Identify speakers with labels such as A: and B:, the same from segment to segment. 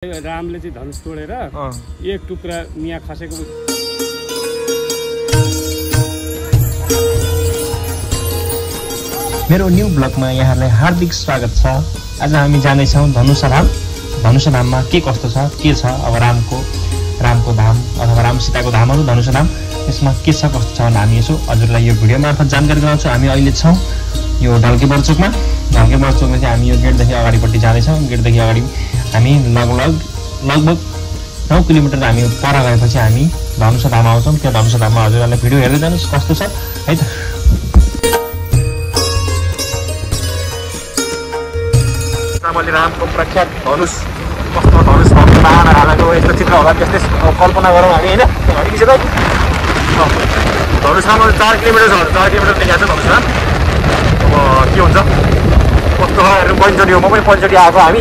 A: रामले चाहिँ धनुष तोडेर एक टुक्रा मिया खसेको।
B: मेरो न्यू ब्लगमा यहाँलाई हार्दिक स्वागत छ। आज हामी जानेछौँ धनुषाधाम। धनुषाधाममा के कस्तो छ, के छ अब रामको धाम अथवा राम सीताको धामहरू धनुषाधाम, यसमा के छ कस्तो छ भने हामी यसो हजुरलाई यो भिडियो मार्फत जानकारी गराउँछौँ। हामी अहिले छौँ यो ढल्के बर्चोकमा। ढल्के बर्चोकमा चाहिँ हामी यो गेटदेखि अगाडिपट्टि जाँदैछौँ। गेटदेखि अगाडि हामी लगभग 9 किलोमिटर हामी पर गएपछि हामी धनुषाधाम आउँछौँ। त्यो धनुषाधाममा हजुरहरूलाई भिडियो हेर्दै जानुहोस् कस्तो छ है त। मैले रामको प्रख्यात धनुष कस्तो धनुष बाना हालेको यस्तो चित्र होला त्यस्तै कल्पना गरौँ हामी होइन। धनुषाधाम 4 किलोमिटर छ, 4 किलोमिटर देखिएको छ धनुषाधाम। अब के हुन्छ कस्तो छ हेर्नु। पहिलोचोटि हो, म पनि पहिलोचोटि आएको। हामी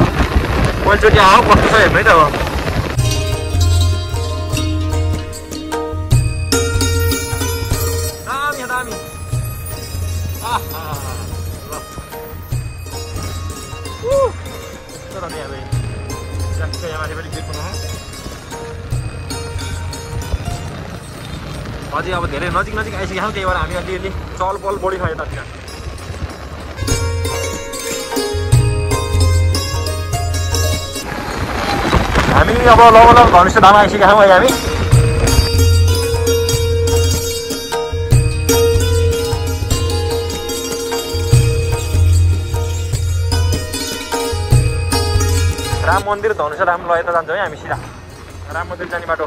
B: पहिलोचोटि आएको कस्तो छ हेर्नु है त। अब दामी दामी अझै अब धेरै नजिक आइसकेका छौँ। त्यही भएर हामी अलिअलि चहलपहल बढी छ यतातिर। हामी अब लगभग धनुषाधाम आइसकेका छौँ है। हामी राम मन्दिर धनुषाधाम ल यता जान्छौँ है हामी सिधा। राम मन्दिर जाने बाटो।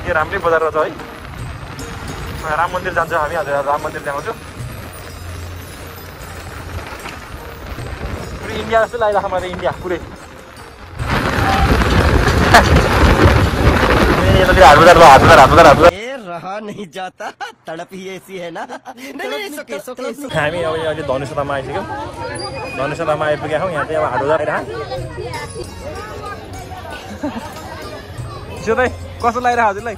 B: यो राम्रै बजार रहेछ है। राम मन्दिर जान्छौँ हामी। हजुर राम मन्दिर देखाउँछु। पुरै इन्डिया जस्तो लागिरहेको मलाई। इन्डिया पुरै
C: रहा नहीं जाता, तड़प ही ऐसी है ना।
B: हामी अब अहिले धनुषाधाममा आइसक्यौँ। धनुषाधाममा आइपुगेका छौँ। यहाँ चाहिँ अब हाटबजार आइरह कस्तो लागिरहेको हजुरलाई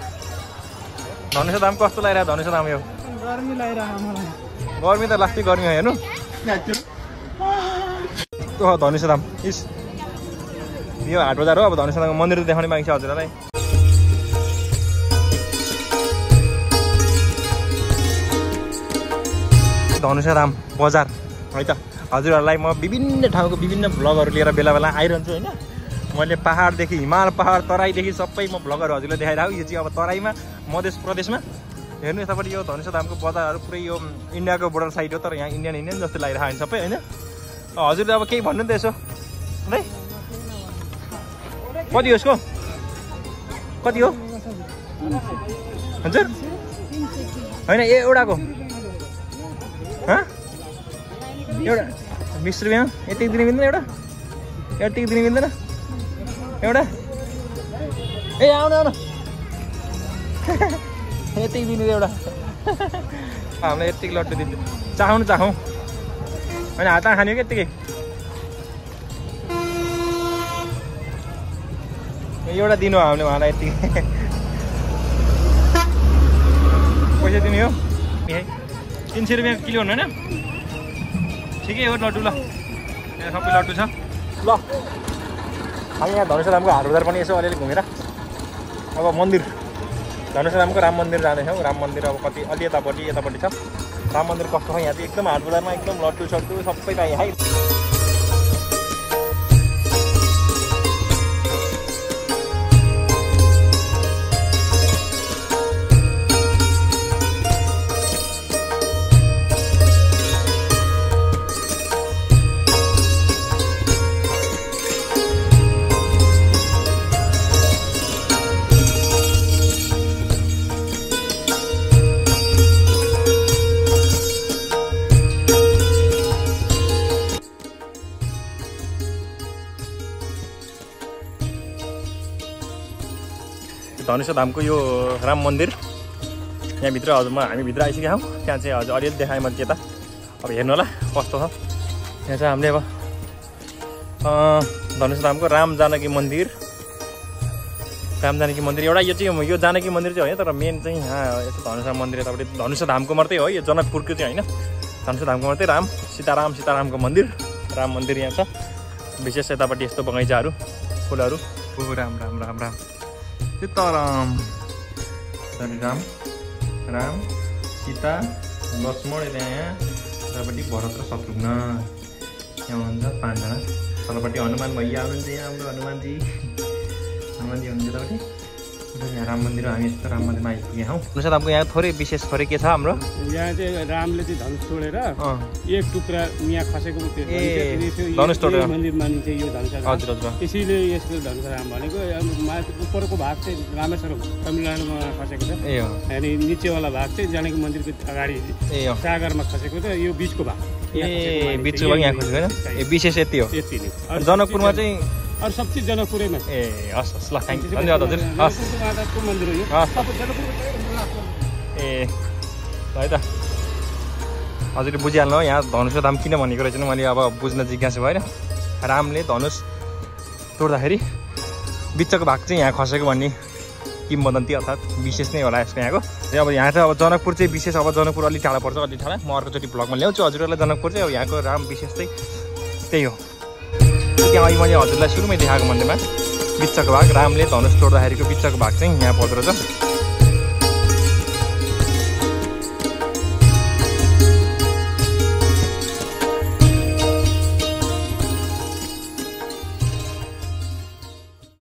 B: धनुषाधाम? कस्तो लागिरहेको धनुषाधाम? यो
A: गर्मी लागिरहेको मलाई।
B: गर्मी त लास्टै गर्मी हो हेर्नु। धनुषाधाम इस यो हाट बजार हो। अब धनुषाधामको मन्दिर देखाउने बाँकी छ हजुरलाई। धनुषाधाम बजार है त। हजुरहरूलाई म विभिन्न ठाउँको विभिन्न भ्लगहरू लिएर बेला बेला आइरहन्छु होइन। मैले पहाडदेखि हिमाल, पहाड, तराईदेखि सबै म भ्लगहरू हजुरलाई देखाइरहेको। यो चाहिँ अब तराईमा मध्य प्रदेशमा हेर्नु। यतापट्टि यो धनुषाधामको बजारहरू पुरै यो इन्डियाको बोर्डर साइड हो। तर यहाँ इन्डियन जस्तो लागिरहेको होइन सबै होइन। हजुरले अब केही भन्नु नि त यसो है। कति हो यसको? कति हो हजुर? होइन एउटाको एउटा 20 रुपियाँ। यति दिनु मिल्दैन? यति दिनु मिल्दैन एउटा? ए आउनु यति दिनु एउटा। हामीलाई यतिको लड्डु दिन्छ। चाहौँ होइन हातमा खाने क्या यत्तिकै। एउटा दिनु हामीले उहाँलाई यति पैसा दिने हो। 300 रुपियाँ किलो हुनु होइन? ठिकै हो लड्डु। ल यहाँ सबै लड्डु छ। ल हामी यहाँ धनुषाधामको हाट बजार पनि यसो अलिअलि घुमेर अब मन्दिर धनुषाधामको राम मन्दिर जाँदैछौँ। राम मन्दिर अब कति अलि यतापट्टि छ। राम मन्दिर कस्तो छ यहाँ चाहिँ एकदम हाट बजारमा एकदम लड्डु सड्डु सबै पाइयो है। धनुषाधामको यो राम मन्दिर यहाँभित्र हजुर हामी भित्र आइसकेका छौँ। त्यहाँ चाहिँ हजुर अलिअलि देखाएँ मैले त्यता। अब हेर्नु होला कस्तो छ। यहाँ चाहिँ हामीले अब धनुषाधामको राम जानकी मन्दिर
D: राम जानकी मन्दिर एउटा यो जानकी मन्दिर चाहिँ होइन, तर मेन चाहिँ यहाँ यस्तो धनुषा मन्दिर यतापट्टि धनुषा धामको मात्रै हो, यो जनकपुरको चाहिँ होइन, धनुषा धामको मात्रै सीतारामको मन्दिर, राम मन्दिर यहाँ छ। विशेष यतापट्टि यस्तो बगैँचाहरू फुलहरू, राम सीताराम राम सीता लक्ष्मण यता यहाँ, यतापट्टि भरत र शत्रुघ्न यहाँ हुनुहुन्छ 5 जना। तलपट्टि हनुमान भैया हुनुहुन्छ, यहाँ हाम्रो हनुमानजी हुनुहुन्छ यतापट्टि। यहाँ राम मन्दिर, हामी यस्तो राम मन्दिरमा आइपुगेँ हौ। धनुषा धामको यहाँ विशेष थोरै के छ हाम्रो,
A: यहाँ चाहिँ रामले चाहिँ धनुष तोडेर एक टुक्रा यहाँ खसेको
D: धनुष तोडेर
A: मन्दिर मानिन्छ यो धनुषा।
D: हजुर हजुर,
A: त्यसैले यसको धनुषा धाम भनेको उपरको भाग चाहिँ रामेश्वरम तमिलनाडुमा खसेको छ, अनि निचेवाला भाग चाहिँ जानकी मन्दिरको अगाडि सागरमा खसेको छ, यो बिचको भाग
D: बिचको भाग यहाँ खसेको होइन। विशेष यति हो। जनकपुरमा चाहिँ
A: अरू सब चिज जनकपुरैमा छ।
D: हस् हस्, ल थ्याङ्क यू, धन्यवाद हजुर। हस्
A: मन्दिर हो यो
D: है त, हजुरले बुझिहाल्नु यहाँ धनुषा धाम किन भनेको रहेछ मैले अब बुझ्न जिज्ञासा भएर। रामले धनुष तोड्दाखेरि बिचको भाग चाहिँ यहाँ खसेको भन्ने किम्बदन्ती अर्थात् विशेष नै होला यसको यहाँको। अब यहाँ चाहिँ अब जनकपुर चाहिँ विशेष, अब जनकपुर अलिक टाढा पर्छ, अलिक टाढा। म अर्कोचोटि भ्लगमा ल्याउँछु हजुरहरूलाई जनकपुर चाहिँ। अब यहाँको राम विशेष चाहिँ त्यही हो। त्यहाँ अहिले मैले हजुरलाई सुरुमै देखाएको मन्दिरमा बिचको भाग, रामले धनुष तोड्दाखेरिको बिचको भाग चाहिँ यहाँ पर्दो रहेछ।